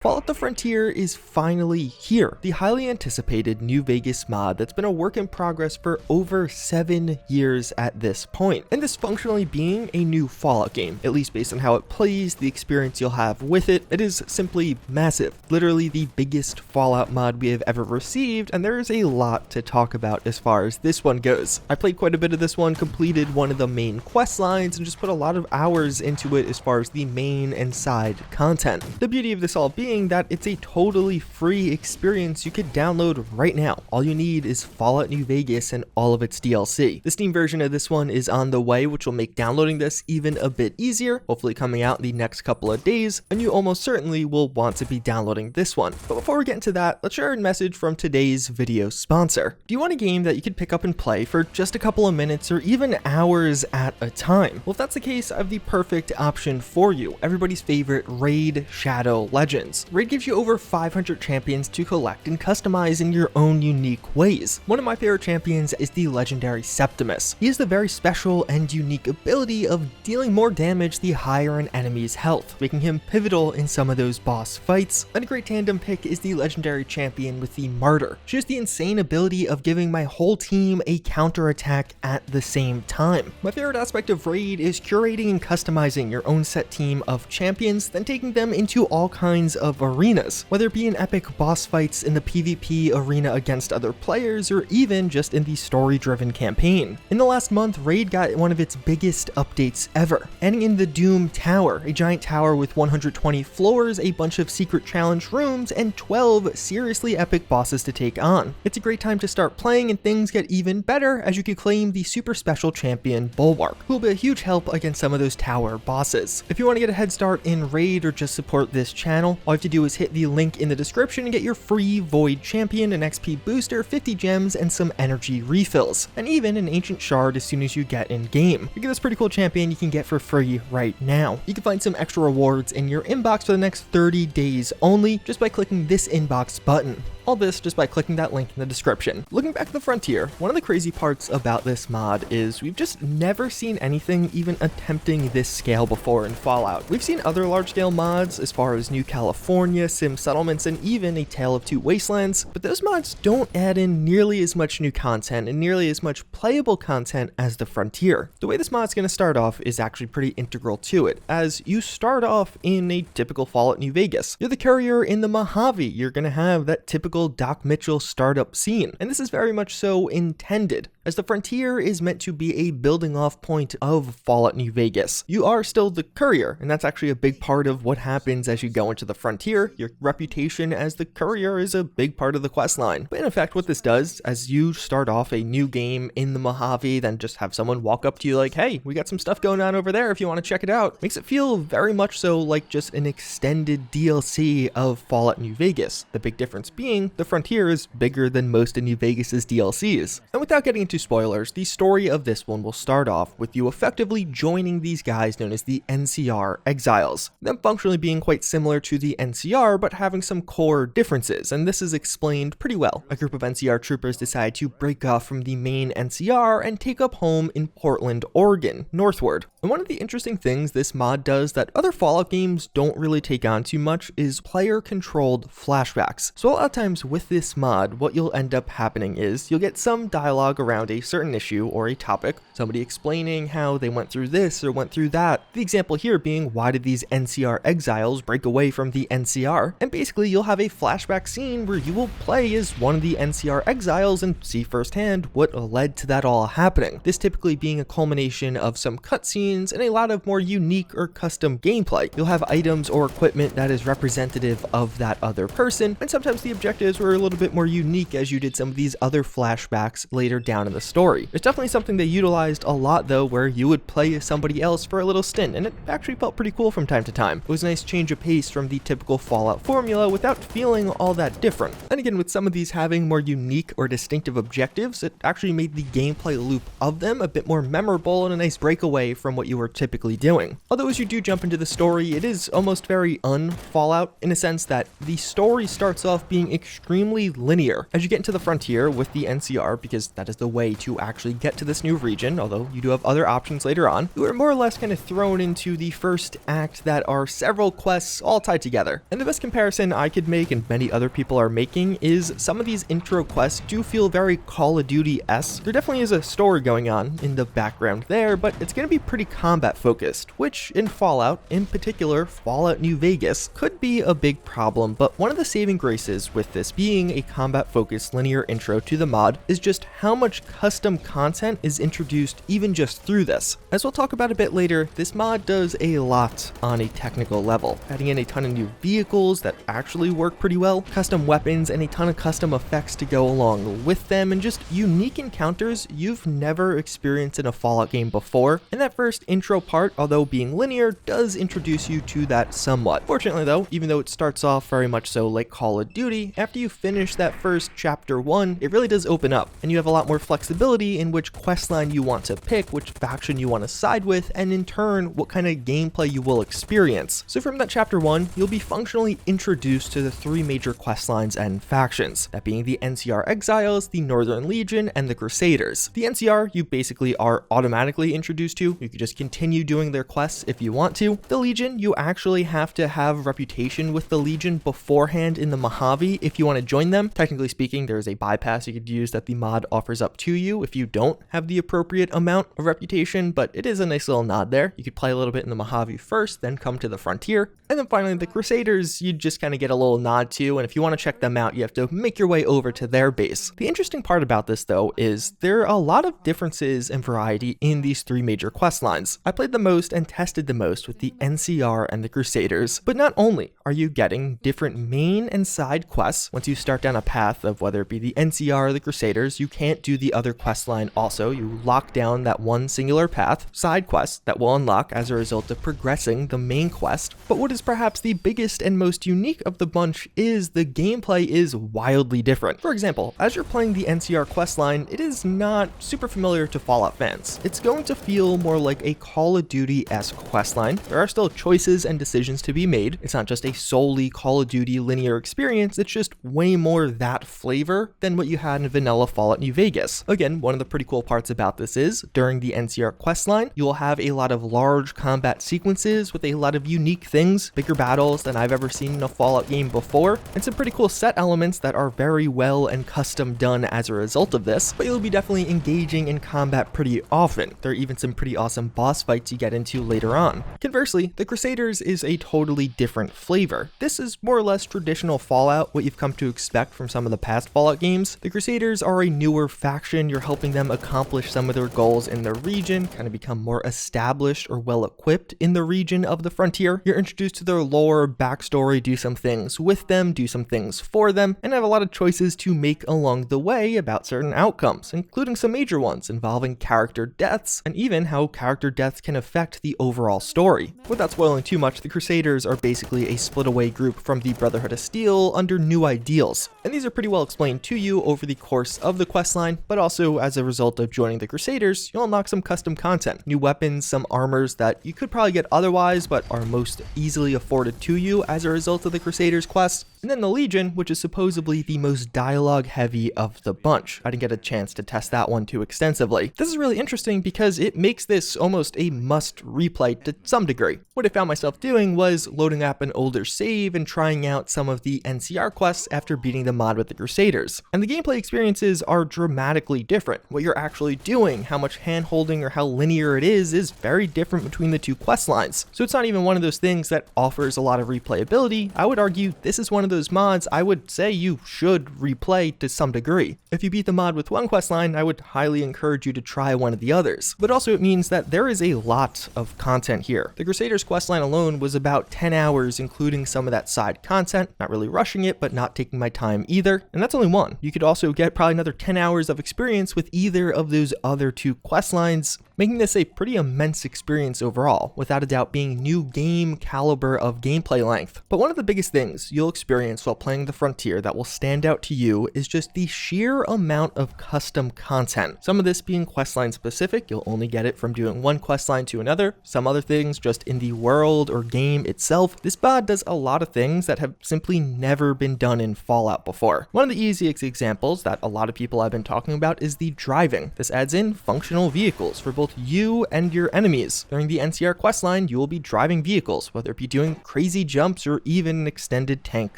Fallout the Frontier is finally here, the highly anticipated New Vegas mod that's been a work in progress for over 7 years at this point, and this functionally being a new Fallout game, at least based on how it plays, the experience you'll have with it. It is simply massive, literally the biggest Fallout mod we have ever received, and there is a lot to talk about as far as this one goes. I played quite a bit of this one, completed one of the main quest lines, and just put a lot of hours into it as far as the main and side content. The beauty of this all being that it's a totally free experience you could download right now. All you need is Fallout New Vegas and all of its DLC. The Steam version of this one is on the way, which will make downloading this even a bit easier, hopefully coming out in the next couple of days, and you almost certainly will want to be downloading this one. But before we get into that, let's share a message from today's video sponsor. Do you want a game that you could pick up and play for just a couple of minutes or even hours at a time? Well, if that's the case, I have the perfect option for you. Everybody's favorite Raid Shadow Legends. Raid gives you over 500 champions to collect and customize in your own unique ways. One of my favorite champions is the legendary Septimus. He has the very special and unique ability of dealing more damage the higher an enemy's health, making him pivotal in some of those boss fights. And a great tandem pick is the legendary champion with the Martyr. She has the insane ability of giving my whole team a counterattack at the same time. My favorite aspect of Raid is curating and customizing your own set team of champions, then taking them into all kinds of arenas, whether it be in epic boss fights in the PvP arena against other players, or even just in the story-driven campaign. In the last month, Raid got one of its biggest updates ever, adding in the Doom Tower, a giant tower with 120 floors, a bunch of secret challenge rooms, and 12 seriously epic bosses to take on. It's a great time to start playing, and things get even better as you can claim the super special champion Bulwark, who will be a huge help against some of those tower bosses. If you want to get a head start in Raid or just support this channel, all you have to do is hit the link in the description and get your free Void Champion, an XP booster, 50 gems, and some energy refills, and even an ancient shard as soon as you get in game. You get this pretty cool champion you can get for free right now. You can find some extra rewards in your inbox for the next 30 days only just by clicking this inbox button. All this just by clicking that link in the description. Looking back at the Frontier, one of the crazy parts about this mod is we've just never seen anything even attempting this scale before in Fallout. We've seen other large-scale mods as far as New California, Sim Settlements, and even A Tale of Two Wastelands, but those mods don't add in nearly as much new content and nearly as much playable content as the Frontier. The way this mod's going to start off is actually pretty integral to it, as you start off in a typical Fallout New Vegas. You're the courier in the Mojave. You're going to have that typical Doc Mitchell startup scene, and this is very much so intended, as the Frontier is meant to be a building off point of Fallout New Vegas. You are still the courier, and that's actually a big part of what happens as you go into the Frontier. Your reputation as the courier is a big part of the questline. But in effect, what this does, as you start off a new game in the Mojave, then just have someone walk up to you like, hey, we got some stuff going on over there if you want to check it out, makes it feel very much so like just an extended DLC of Fallout New Vegas. The big difference being the Frontier is bigger than most of New Vegas's DLCs. And without getting into spoilers, the story of this one will start off with you effectively joining these guys known as the NCR Exiles, them functionally being quite similar to the NCR but having some core differences, and this is explained pretty well. A group of NCR troopers decide to break off from the main NCR and take up home in Portland, Oregon, northward. And one of the interesting things this mod does that other Fallout games don't really take on too much is player-controlled flashbacks. So a lot of times with this mod, what you'll end up happening is you'll get some dialogue around a certain issue or a topic, somebody explaining how they went through this or went through that. The example here being, why did these NCR exiles break away from the NCR? And basically you'll have a flashback scene where you will play as one of the NCR exiles and see firsthand what led to that all happening. This typically being a culmination of some cutscenes and a lot of more unique or custom gameplay. You'll have items or equipment that is representative of that other person, and sometimes the objectives were a little bit more unique as you did some of these other flashbacks later down in the story. It's definitely something they utilized a lot though, where you would play as somebody else for a little stint, and it actually felt pretty cool from time to time. It was a nice change of pace from the typical Fallout formula without feeling all that different. And again, with some of these having more unique or distinctive objectives, it actually made the gameplay loop of them a bit more memorable and a nice breakaway from what you were typically doing. Although as you do jump into the story, it is almost very un-Fallout in a sense that the story starts off being extremely extremely linear. As you get into the frontier with the NCR, because that is the way to actually get to this new region, although you do have other options later on, you are more or less kind of thrown into the first act that are several quests all tied together. And the best comparison I could make, and many other people are making, is some of these intro quests do feel very Call of Duty-esque. There definitely is a story going on in the background there, but it's going to be pretty combat focused, which in Fallout, in particular Fallout New Vegas, could be a big problem. But one of the saving graces with this being a combat focused linear intro to the mod is just how much custom content is introduced even just through this. As we'll talk about a bit later, this mod does a lot on a technical level, adding in a ton of new vehicles that actually work pretty well, custom weapons, and a ton of custom effects to go along with them, and just unique encounters you've never experienced in a Fallout game before. And that first intro part, although being linear, does introduce you to that somewhat. Fortunately though, even though it starts off very much so like Call of Duty, after you finish that first chapter 1, it really does open up, and you have a lot more flexibility in which questline you want to pick, which faction you want to side with, and in turn, what kind of gameplay you will experience. So from that chapter 1, you'll be functionally introduced to the 3 major questlines and factions, that being the NCR Exiles, the Northern Legion, and the Crusaders. The NCR you basically are automatically introduced to. You can just continue doing their quests if you want to. The Legion, you actually have to have reputation with the Legion beforehand in the Mojave if you want to join them. Technically speaking, there is a bypass you could use that the mod offers up to you if you don't have the appropriate amount of reputation, but it is a nice little nod there. You could play a little bit in the Mojave first, then come to the frontier. And then finally, the Crusaders, you just kind of get a little nod to, and if you want to check them out, you have to make your way over to their base. The interesting part about this, though, is there are a lot of differences and variety in these 3 major quest lines. I played the most and tested the most with the NCR and the Crusaders, but not only are you getting different main and side quests, once you start down a path of whether it be the NCR or the Crusaders, you can't do the other quest line also. You lock down that one singular path, side quests that will unlock as a result of progressing the main quest. But what is perhaps the biggest and most unique of the bunch is the gameplay is wildly different. For example, as you're playing the NCR questline, it is not super familiar to Fallout fans. It's going to feel more like a Call of Duty-esque questline. There are still choices and decisions to be made. It's not just a solely Call of Duty linear experience, it's just way more that flavor than what you had in vanilla Fallout New Vegas. Again, one of the pretty cool parts about this is, during the NCR questline, you will have a lot of large combat sequences with a lot of unique things, bigger battles than I've ever seen in a Fallout game before, and some pretty cool set elements that are very well and custom done as a result of this, but you'll be definitely engaging in combat pretty often. There are even some pretty awesome boss fights you get into later on. Conversely, the Crusaders is a totally different flavor. This is more or less traditional Fallout, what you've come to expect from some of the past Fallout games. The Crusaders are a newer faction. You're helping them accomplish some of their goals in the region, kind of become more established or well equipped in the region of the frontier. You're introduced to their lore, backstory, do some things with them, do some things for them, and have a lot of choices to make along the way about certain outcomes, including some major ones involving character deaths, and even how character deaths can affect the overall story. Without spoiling too much, the Crusaders are basically a split away group from the Brotherhood of Steel under new ideals, and these are pretty well explained to you over the course of the questline, but also as a result of joining the Crusaders, you'll unlock some custom content, new weapons, some armors that you could probably get otherwise, but are most easily afforded to you as a result of the Crusaders quest. And then the Legion, which is supposedly the most dialogue heavy of the bunch. I didn't get a chance to test that one too extensively. This is really interesting because it makes this almost a must replay to some degree. What I found myself doing was loading up an older save and trying out some of the NCR quests after beating the mod with the Crusaders. And the gameplay experiences are dramatically different. What you're actually doing, how much hand holding or how linear it is very different between the 2 quest lines. So it's not even one of those things that offers a lot of replayability. I would argue this is one of those mods I would say you should replay to some degree. If you beat the mod with one questline, I would highly encourage you to try one of the others. But also it means that there is a lot of content here. The Crusaders questline alone was about 10 hours, including some of that side content, not really rushing it, but not taking my time either. And that's only one. You could also get probably another 10 hours of experience with either of those other 2 questlines, making this a pretty immense experience overall, without a doubt being new game caliber of gameplay length. But one of the biggest things you'll experience while playing the Frontier that will stand out to you is just the sheer amount of custom content. Some of this being questline specific, you'll only get it from doing one questline to another. Some other things just in the world or game itself. This mod does a lot of things that have simply never been done done in Fallout before. One of the easiest examples that a lot of people have been talking about is the driving. This adds in functional vehicles for both you and your enemies. During the NCR questline, you will be driving vehicles, whether it be doing crazy jumps or even an extended tank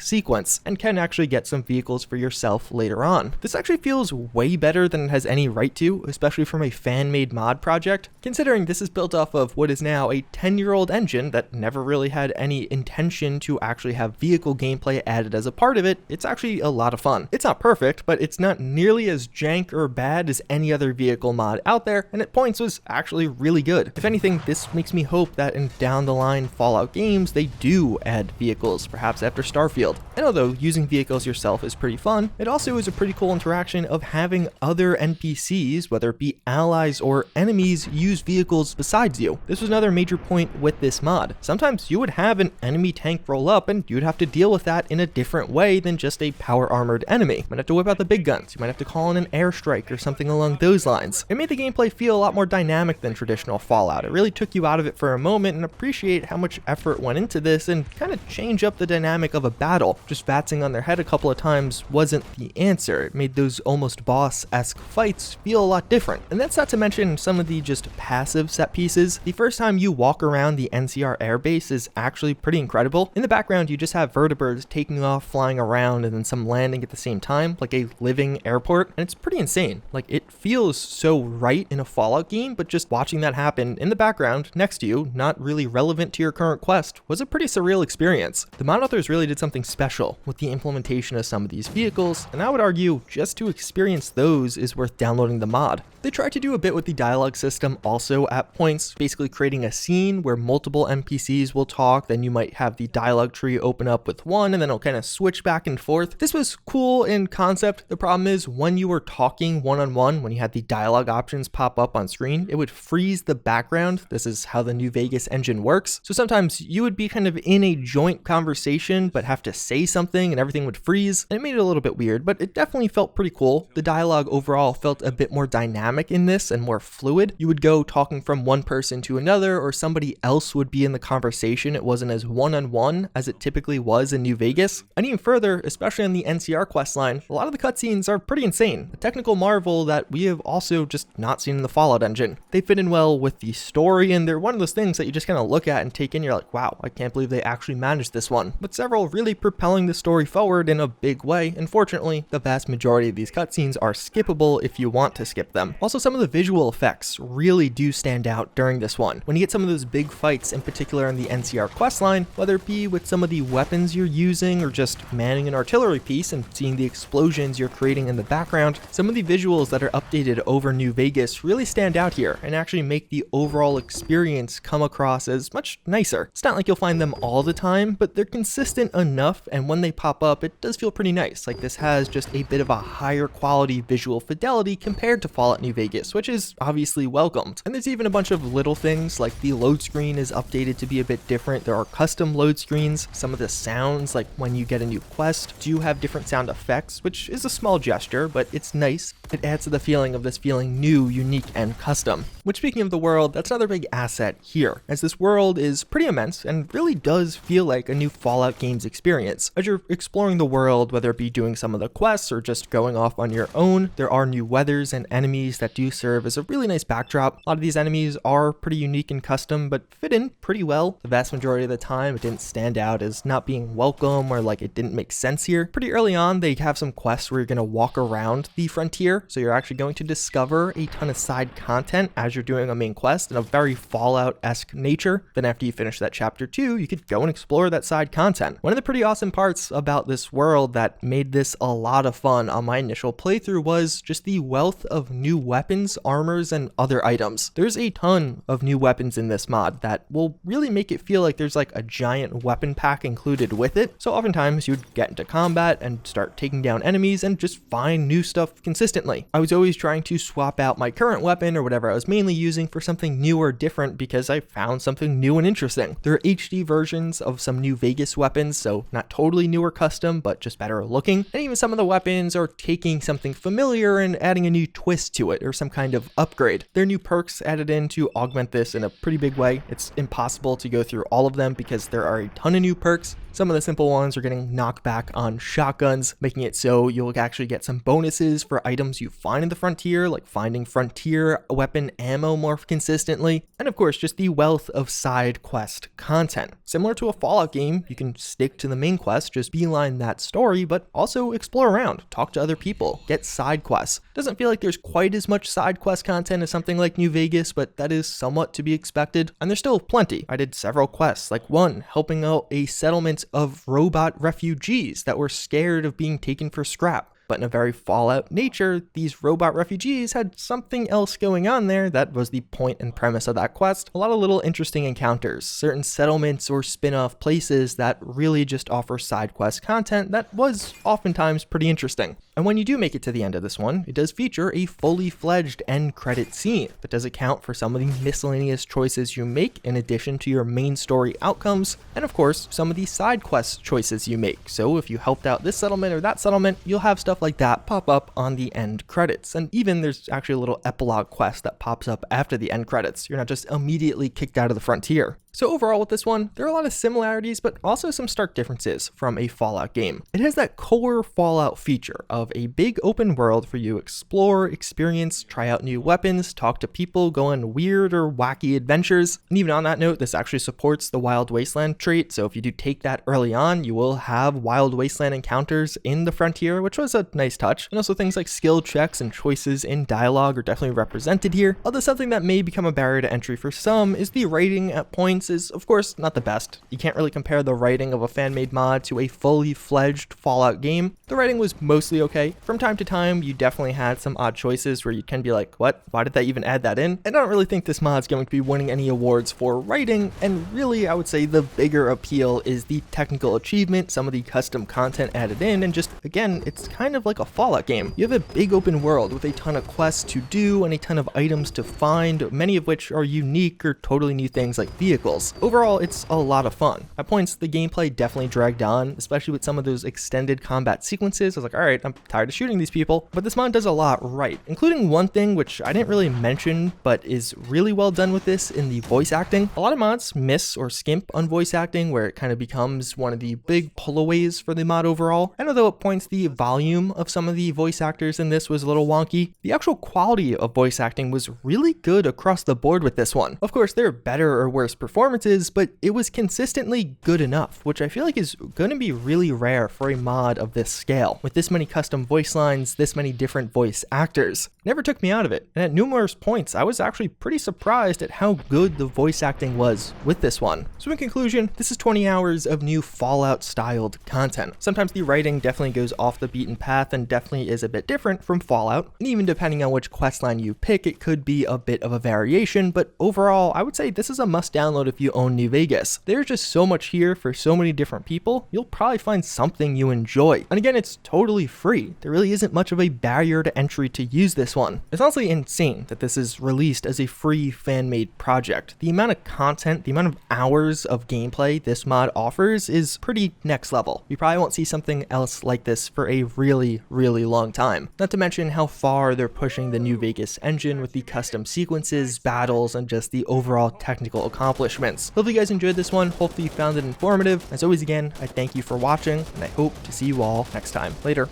sequence, and can actually get some vehicles for yourself later on. This actually feels way better than it has any right to, especially from a fan-made mod project, considering this is built off of what is now a 10-year-old engine that never really had any intention to actually have vehicle gameplay added as a part of it. It's actually a lot of fun. It's not perfect, but it's not nearly as jank or bad as any other vehicle mod out there, and at points was actually really good. If anything, this makes me hope that in down the line Fallout games, they do add vehicles, perhaps after Starfield. And although using vehicles yourself is pretty fun, it also is a pretty cool interaction of having other NPCs, whether it be allies or enemies, use vehicles besides you. This was another major point with this mod. Sometimes you would have an enemy tank roll up and you'd have to deal with that in a different way than just a power armored enemy. You might have to whip out the big guns, you might have to call in an airstrike or something along those lines. It made the gameplay feel a lot more dynamic than traditional Fallout. It really took you out of it for a moment and appreciate how much effort went into this and kind of change up the dynamic of a battle. Just vatsing on their head a couple of times wasn't the answer. It made those almost boss-esque fights feel a lot different. And that's not to mention some of the just passive set pieces. The first time you walk around the NCR airbase is actually pretty incredible. In the background, you just have vertibirds taking off, flying around, and then some landing at the same time, like a living airport, and it's pretty insane. Like, it feels so right in a Fallout game, but just watching that happen in the background next to you, not really relevant to your current quest, was a pretty surreal experience. The mod authors really did something special with the implementation of some of these vehicles, and I would argue just to experience those is worth downloading the mod. They tried to do a bit with the dialogue system also at points, basically creating a scene where multiple NPCs will talk, then you might have the dialogue tree open up with one, and then it'll kind of switch back and forth. This was cool in concept. The problem is when you were talking one-on-one, when you had the dialogue options pop up on screen, it would freeze the background. This is how the New Vegas engine works. So sometimes you would be kind of in a joint conversation, but have to say something and everything would freeze, and it made it a little bit weird, but it definitely felt pretty cool. The dialogue overall felt a bit more dynamic in this and more fluid. You would go talking from one person to another, or somebody else would be in the conversation. It wasn't as one-on-one as it typically was in New Vegas. And even further, especially on the NCR questline, a lot of the cutscenes are pretty insane. A technical marvel that we have also just not seen in the Fallout engine. They fit in well with the story, and they're one of those things that you just kind of look at and take in. You're like, wow, I can't believe they actually managed this one. With several really propelling the story forward in a big way. Unfortunately, the vast majority of these cutscenes are skippable if you want to skip them. Also, some of the visual effects really do stand out during this one. When you get some of those big fights, in particular on the NCR questline, whether it be with some of the weapons you're using or just manning an artillery piece and seeing the explosions you're creating in the background, some of the visuals that are updated over New Vegas really stand out here and actually make the overall experience come across as much nicer. It's not like you'll find them all the time, but they're consistent enough, and when they pop up, it does feel pretty nice. Like, this has just a bit of a higher quality visual fidelity compared to Fallout New Vegas, which is obviously welcomed. And there's even a bunch of little things, like the load screen is updated to be a bit different. There are custom load screens. Some of the sounds, like when you get a new quest, do have different sound effects, which is a small gesture, but it's nice. It adds to the feeling of this feeling new, unique, and custom. Which, speaking of the world, that's another big asset here, as this world is pretty immense and really does feel like a new Fallout games experience. As you're exploring the world, whether it be doing some of the quests or just going off on your own, there are new weathers and enemies that do serve as a really nice backdrop. A lot of these enemies are pretty unique and custom, but fit in pretty well. The vast majority of the time, it didn't stand out as not being welcome or like it didn't make sense here. Pretty early on, they have some quests where you're going to walk around the frontier, so you're actually going to discover a ton of side content as you're doing a main quest in a very Fallout-esque nature. Then after you finish that chapter 2, you could go and explore that side content. One of the pretty awesome parts about this world that made this a lot of fun on my initial playthrough was just the wealth of new weapons, armors, and other items. There's a ton of new weapons in this mod that will really make it feel like there's like a giant weapon pack included with it. So oftentimes you'd get into combat and start taking down enemies and just find new stuff consistently. I was always trying to swap out my current weapon or whatever I was mainly using for something new or different because I found something new and interesting. There are HD versions of some New Vegas weapons, so not totally new or custom, but just better looking. And even some of the weapons are taking something familiar and adding a new twist to it or some kind of upgrade. There are new perks added in to augment this in a pretty big way. It's impossible to go through all of them because there are a ton of new perks. Some of the simple ones are getting knocked back back on shotguns, making it so you'll actually get some bonuses for items you find in the frontier, like finding frontier weapon ammo more consistently, and of course just the wealth of side quest content. Similar to a Fallout game, you can stick to the main quest, just beeline that story, but also explore around, talk to other people, get side quests. Doesn't feel like there's quite as much side quest content as something like New Vegas, but that is somewhat to be expected, and there's still plenty. I did several quests, like one helping out a settlement of robot refugees that were scared of being taken for scrap. But in a very Fallout nature, these robot refugees had something else going on there that was the point and premise of that quest. A lot of little interesting encounters, certain settlements or spin-off places that really just offer side quest content that was oftentimes pretty interesting. And when you do make it to the end of this one, it does feature a fully fledged end credit scene that does account for some of the miscellaneous choices you make in addition to your main story outcomes, and of course, some of the side quest choices you make. So if you helped out this settlement or that settlement, you'll have stuff like that pop up on the end credits. And even there's actually a little epilogue quest that pops up after the end credits. You're not just immediately kicked out of the frontier. So overall with this one, there are a lot of similarities, but also some stark differences from a Fallout game. It has that core Fallout feature of a big open world for you to explore, experience, try out new weapons, talk to people, go on weird or wacky adventures. And even on that note, this actually supports the Wild Wasteland trait, so if you do take that early on, you will have Wild Wasteland encounters in the frontier, which was a nice touch. And also things like skill checks and choices in dialogue are definitely represented here. Although something that may become a barrier to entry for some is the writing at points is of course not the best. You can't really compare the writing of a fan-made mod to a fully fledged Fallout game. The writing was mostly okay. From time to time, you definitely had some odd choices where you can be like, what? Why did they even add that in? And I don't really think this mod's going to be winning any awards for writing, and really I would say the bigger appeal is the technical achievement, some of the custom content added in, and just, again, it's kind of like a Fallout game. You have a big open world with a ton of quests to do and a ton of items to find, many of which are unique or totally new things like vehicles. Overall, it's a lot of fun. At points, the gameplay definitely dragged on, especially with some of those extended combat sequences. I was like, all right, I'm tired of shooting these people, but this mod does a lot right, including one thing which I didn't really mention, but is really well done with this in the voice acting. A lot of mods miss or skimp on voice acting, where it kind of becomes one of the big pullaways for the mod overall. And although at points the volume of some of the voice actors in this was a little wonky, the actual quality of voice acting was really good across the board with this one. Of course, there are better or worse performances, but it was consistently good enough, which I feel like is going to be really rare for a mod of this scale. With this many custom voice lines, this many different voice actors, never took me out of it. And at numerous points, I was actually pretty surprised at how good the voice acting was with this one. So in conclusion, this is 20 hours of new Fallout styled content. Sometimes the writing definitely goes off the beaten path and definitely is a bit different from Fallout. And even depending on which questline you pick, it could be a bit of a variation, but overall, I would say this is a must download if you own New Vegas. There's just so much here for so many different people, you'll probably find something you enjoy. And again, it's totally free. There really isn't much of a barrier to entry to use this one. It's honestly insane that this is released as a free fan-made project. The amount of content, the amount of hours of gameplay this mod offers is pretty next level. We probably won't see something else like this for a really, really long time. Not to mention how far they're pushing the New Vegas engine with the custom sequences, battles, and just the overall technical accomplishments. Hopefully you guys enjoyed this one. Hopefully you found it informative. As always, again, I thank you for watching, and I hope to see you all next time. Later.